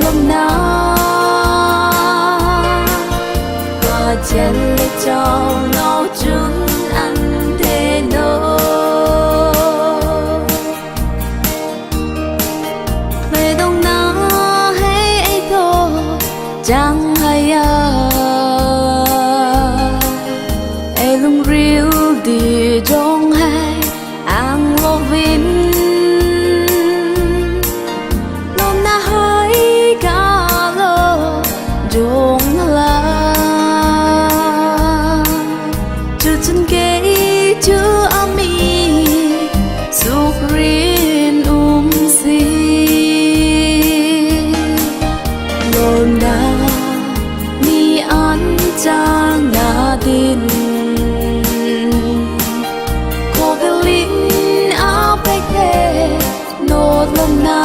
lom na và chen le cho nó chúng ăn thế nô về đông na hay ấy thôi chẳng hay ai lung riu đi trong hai ang lo vin lom na hơi cả lo trong la chú chân kế chú ami suk rin si lom na ni an chang na din lom na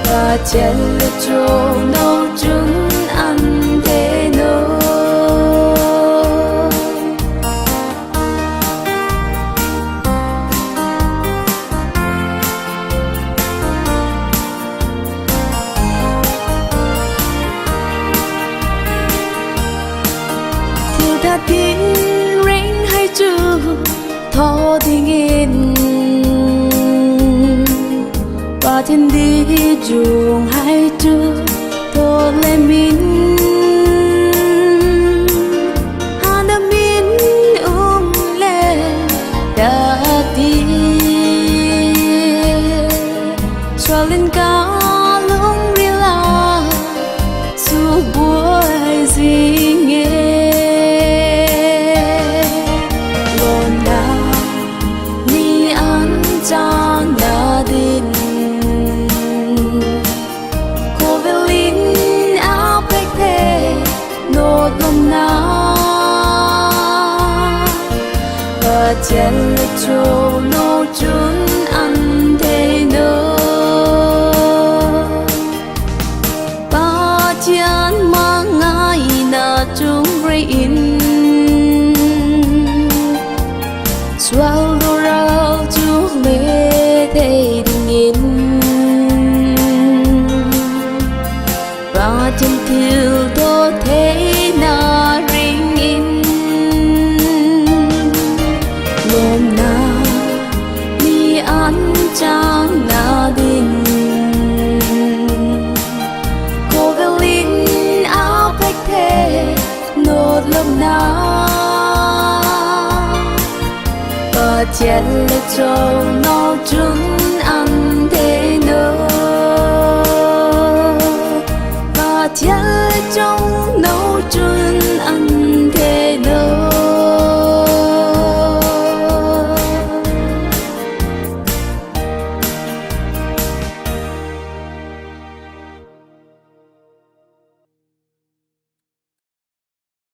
và chen le cho nấu chúng ăn thế nô thiêu tha tin ring hay chưa thọ thì nghìn và thiên đi dùng hai chưa thôi lên min hana min le đã đi cho lên cả lung rila su buổi gì nghe lon na ni an chang na din lom na và chen le cho nấu chúng ăn thế nô ba chian mang ai na chung rain swal do rau chu le thế đình và chân thiêu đô thế na ring in lom na ni an chang na din cô velin áo bách thế nốt lom na và chen le cho nó chúng ăn thế nô và chen